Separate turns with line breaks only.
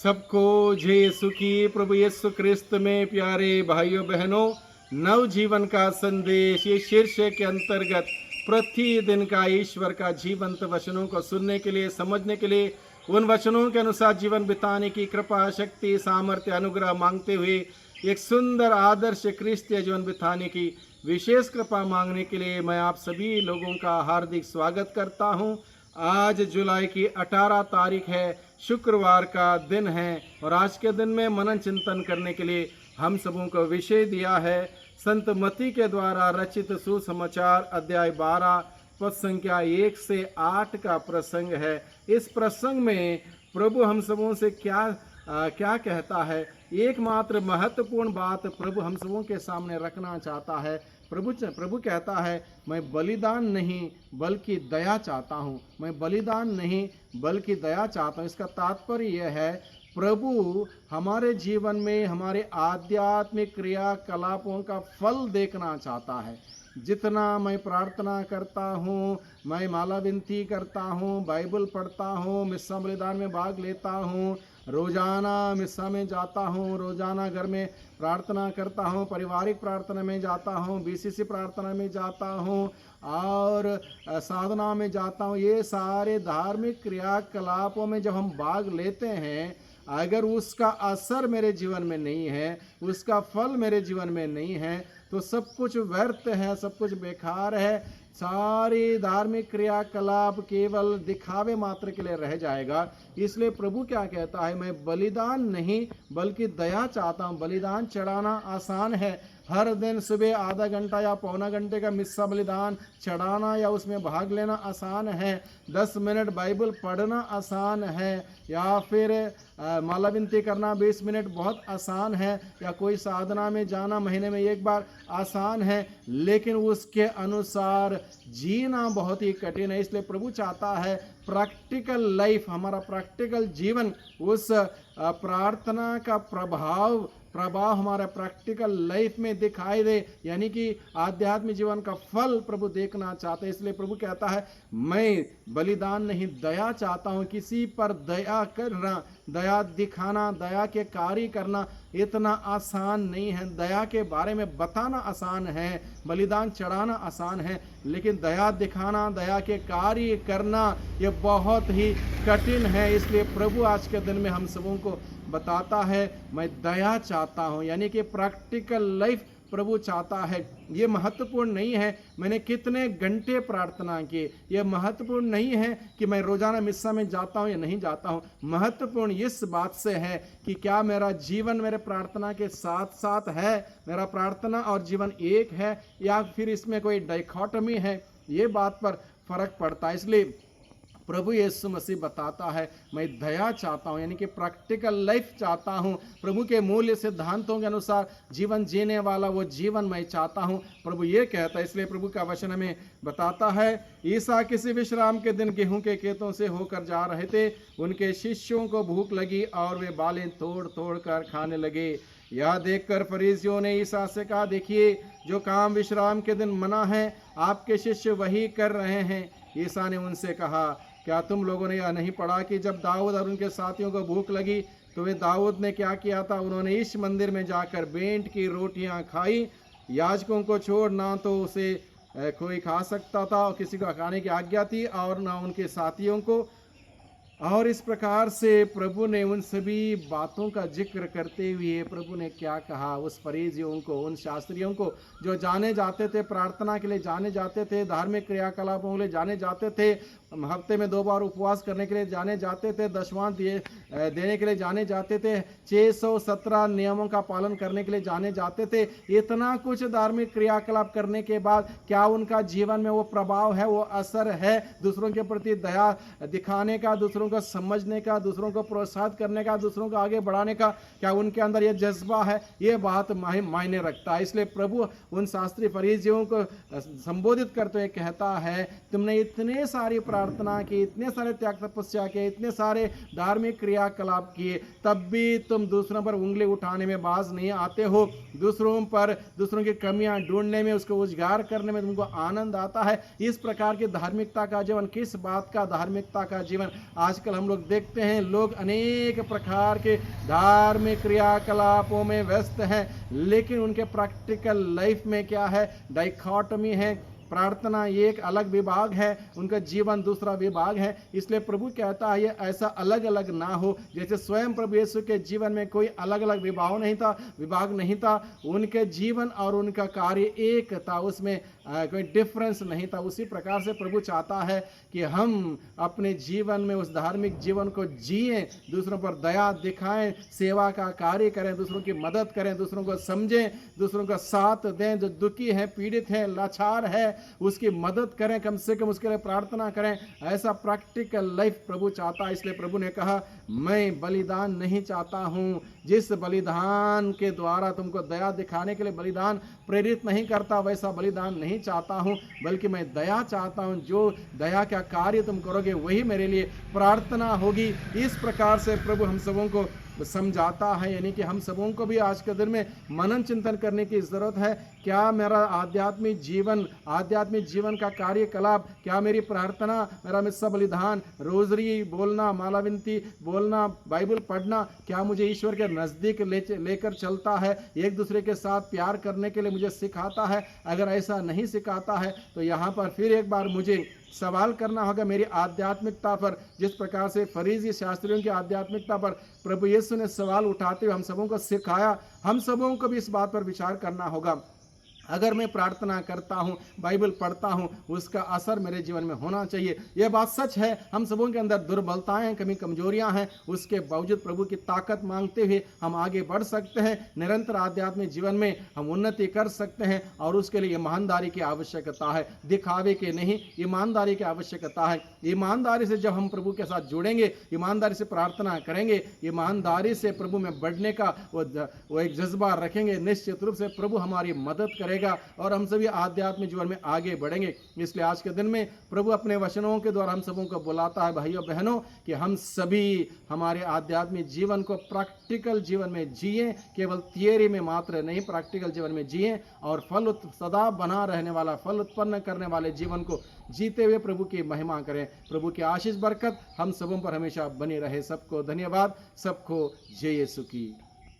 सबको जय यीशु की। प्रभु यीशु क्रिस्त में प्यारे भाइयों बहनों, नव जीवन का संदेश ये शीर्षक के अंतर्गत प्रतिदिन का ईश्वर का जीवंत वचनों को सुनने के लिए, समझने के लिए, उन वचनों के अनुसार जीवन बिताने की कृपा, शक्ति, सामर्थ्य, अनुग्रह मांगते हुए एक सुंदर आदर्श क्रिस्तीय जीवन बिताने की विशेष कृपा मांगने के लिए मैं आप सभी लोगों का हार्दिक स्वागत करता हूं। आज जुलाई की 18 तारीख है, शुक्रवार का दिन है और आज के दिन में मनन चिंतन करने के लिए हम सबों को विषय दिया है संत मती के द्वारा रचित सुसमाचार अध्याय 12 पद संख्या 1 से 8 का प्रसंग है। इस प्रसंग में प्रभु हम सबों से क्या कहता है, एकमात्र महत्वपूर्ण बात प्रभु हम सबों के सामने रखना चाहता है। प्रभु कहता है, मैं बलिदान नहीं बल्कि दया चाहता हूँ। मैं बलिदान नहीं बल्कि दया चाहता हूँ। इसका तात्पर्य यह है, प्रभु हमारे जीवन में हमारे आध्यात्मिक क्रियाकलापों का फल देखना चाहता है। जितना मैं प्रार्थना करता हूँ, मैं माला विनती करता हूँ, बाइबल पढ़ता हूँ, मिस्सा बलिदान में भाग लेता हूँ, रोजाना मिस्सा में जाता हूँ, रोजाना घर में प्रार्थना करता हूँ, पारिवारिक प्रार्थना में जाता हूँ, बीसीसी प्रार्थना में जाता हूँ और साधना में जाता हूँ। ये सारे धार्मिक क्रियाकलापों में जब हम भाग लेते हैं, अगर उसका असर मेरे जीवन में नहीं है, उसका फल मेरे जीवन में नहीं है, तो सब कुछ व्यर्थ है, सब कुछ बेकार है। सारी धार्मिक क्रियाकलाप केवल दिखावे मात्र के लिए रह जाएगा। इसलिए प्रभु क्या कहता है, मैं बलिदान नहीं बल्कि दया चाहता हूँ। बलिदान चढ़ाना आसान है, हर दिन सुबह आधा घंटा या पौना घंटे का मिस्सा बलिदान चढ़ाना या उसमें भाग लेना आसान है। 10 मिनट बाइबल पढ़ना आसान है, या फिर माला विनती करना 20 मिनट बहुत आसान है, या कोई साधना में जाना महीने में एक बार आसान है, लेकिन उसके अनुसार जीना बहुत ही कठिन है। इसलिए प्रभु चाहता है प्रैक्टिकल लाइफ, हमारा प्रैक्टिकल जीवन, उस प्रार्थना का प्रभाव हमारा प्रैक्टिकल लाइफ में दिखाई दे, यानी कि आध्यात्मिक जीवन का फल प्रभु देखना चाहते हैं। इसलिए प्रभु कहता है, मैं बलिदान नहीं दया चाहता हूँ। किसी पर दया करना, दया दिखाना, दया के कार्य करना इतना आसान नहीं है। दया के बारे में बताना आसान है, बलिदान चढ़ाना आसान है, लेकिन दया दिखाना, दया के कार्य करना ये बहुत ही कठिन है। इसलिए प्रभु आज के दिन में हम सबों को बताता है, मैं दया चाहता हूँ, यानी कि प्रैक्टिकल लाइफ प्रभु चाहता है। ये महत्वपूर्ण नहीं है मैंने कितने घंटे प्रार्थना किए, ये महत्वपूर्ण नहीं है कि मैं रोजाना मिस्सा में जाता हूँ या नहीं जाता हूँ। महत्वपूर्ण इस बात से है कि क्या मेरा जीवन मेरे प्रार्थना के साथ साथ है, मेरा प्रार्थना और जीवन एक है, या फिर इसमें कोई डाइकोटमी है। ये बात पर फर्क पड़ता है। इसलिए प्रभु यीशु मसीह बताता है, मैं दया चाहता हूँ, यानी कि प्रैक्टिकल लाइफ चाहता हूँ। प्रभु के मूल्य सिद्धांतों के अनुसार जीवन जीने वाला वो जीवन मैं चाहता हूँ, प्रभु ये कहता है। इसलिए प्रभु का वचन हमें बताता है, ईसा किसी विश्राम के दिन गेहूं के खेतों से होकर जा रहे थे। उनके शिष्यों को भूख लगी और वे बालें तोड़ तोड़ कर खाने लगे। यह देखकर फरीसियों ने ईसा से कहा, देखिए, जो काम विश्राम के दिन मना है, आपके शिष्य वही कर रहे हैं। ईसा ने उनसे कहा, क्या तुम लोगों ने यह नहीं पढ़ा कि जब दाऊद और उनके साथियों को भूख लगी तो वे दाऊद ने क्या किया था? उन्होंने इस मंदिर में जाकर बेंट की रोटियां खाई। याजकों को छोड़ ना तो उसे कोई खा सकता था और किसी को खाने की आज्ञा थी, और ना उनके साथियों को। और इस प्रकार से प्रभु ने उन सभी बातों का जिक्र करते हुए प्रभु ने क्या कहा, उस फरीसियों को, उन शास्त्रियों को जो जाने जाते थे, प्रार्थना के लिए जाने जाते थे, धार्मिक क्रियाकलापों के लिए जाने जाते थे, हफ्ते में 2 बार उपवास करने के लिए जाने जाते थे, दशवां देने के लिए जाने जाते थे, 617 नियमों का पालन करने के लिए जाने जाते थे। इतना कुछ धार्मिक क्रियाकलाप करने के बाद क्या उनका जीवन में वो प्रभाव है, वो असर है दूसरों के प्रति दया दिखाने का, दूसरों को समझने का, दूसरों को प्रोत्साहित करने का, दूसरों को आगे बढ़ाने का? क्या उनके अंदर ये जज्बा है? ये बात मायने रखता है। इसलिए प्रभु उन शास्त्री फरीसियों को संबोधित करते हुए कहता है, तुमने इतने सारी प्रार्थना की, इतने सारे त्याग तपस्या किए, इतने सारे धार्मिक क्रियाकलाप किए, तब भी तुम दूसरों पर उंगली उठाने में बाज नहीं आते हो। दूसरों की कमियां ढूंढने में, उसको उजागर करने में तुमको आनंद आता है। इस प्रकार की धार्मिकता का जीवन, किस बात का धार्मिकता का जीवन? आजकल हम लोग देखते हैं लोग अनेक प्रकार के धार्मिक क्रियाकलापों में व्यस्त हैं, लेकिन उनके प्रैक्टिकल लाइफ में क्या है? डाइकॉटमी है। प्रार्थना ये एक अलग विभाग है, उनका जीवन दूसरा विभाग है। इसलिए प्रभु कहता है ये ऐसा अलग अलग ना हो। जैसे स्वयं प्रभु यीशु के जीवन में कोई अलग अलग विभाग नहीं था, उनके जीवन और उनका कार्य एक था, उसमें कोई डिफरेंस नहीं था। उसी प्रकार से प्रभु चाहता है कि हम अपने जीवन में उस धार्मिक जीवन को जिएं, दूसरों पर दया दिखाएं, सेवा का कार्य करें, दूसरों की मदद करें, दूसरों को समझें, दूसरों का साथ दें। जो दुखी है, पीड़ित है, लाचार है, उसकी मदद करें, कम से कम उसके लिए प्रार्थना करें। ऐसा प्रैक्टिकल लाइफ प्रभु चाहता है। इसलिए प्रभु ने कहा, मैं बलिदान नहीं चाहता हूं। जिस बलिदान के द्वारा तुमको दया दिखाने के लिए बलिदान प्रेरित नहीं करता, वैसा बलिदान नहीं चाहता हूं, बल्कि मैं दया चाहता हूं। जो दया का कार्य तुम करोगे वही मेरे लिए प्रार्थना होगी। इस प्रकार से प्रभु हम सबों को समझाता है, यानी कि हम सबों को भी आज के दिन में मनन चिंतन करने की जरूरत है। क्या मेरा आध्यात्मिक जीवन का कार्यकलाप, क्या मेरी प्रार्थना, मेरा मिस्सा बलिदान, रोजरी बोलना, माला विनती बोलना, बाइबल पढ़ना, क्या मुझे ईश्वर के नज़दीक लेकर चलता है, एक दूसरे के साथ प्यार करने के लिए मुझे सिखाता है? अगर ऐसा नहीं सिखाता है तो यहाँ पर फिर एक बार मुझे सवाल करना होगा मेरी आध्यात्मिकता पर। जिस प्रकार से फरीसी शास्त्रियों की आध्यात्मिकता पर प्रभु यीशु ने सवाल उठाते हुए हम सबों को सिखाया, हम सबों को भी इस बात पर विचार करना होगा। अगर मैं प्रार्थना करता हूँ, बाइबल पढ़ता हूँ, उसका असर मेरे जीवन में होना चाहिए। यह बात सच है, हम सबों के अंदर दुर्बलताएं, कमी कमजोरियां हैं, उसके बावजूद प्रभु की ताकत मांगते हुए हम आगे बढ़ सकते हैं। निरंतर आध्यात्मिक जीवन में हम उन्नति कर सकते हैं, और उसके लिए ईमानदारी की आवश्यकता है, दिखावे के नहीं, ईमानदारी की आवश्यकता है। ईमानदारी से जब हम प्रभु के साथ जुड़ेंगे, ईमानदारी से प्रार्थना करेंगे, ईमानदारी से प्रभु में बढ़ने का वो एक जज्बा रखेंगे, निश्चित रूप से प्रभु हमारी मदद करेगा और हम सभी आध्यात्मिक जीवन में आगे बढ़ेंगे। इसलिए आज के दिन में प्रभु अपने वचनों के द्वारा हम सबों को बुलाता है, भाइयों बहनों, कि हम सभी हमारे आध्यात्मिक जीवन को प्रैक्टिकल जीवन में जिएं, केवल थियरी में मात्र नहीं, प्रैक्टिकल जीवन में जिएं और सदा बना रहने वाला, फल उत्पन्न करने वाले जीवन को जीते हुए प्रभु की महिमा करें। प्रभु की आशीष बरकत हम सबों पर हमेशा बनी रहे। सबको धन्यवाद, सबको जय यीशु की।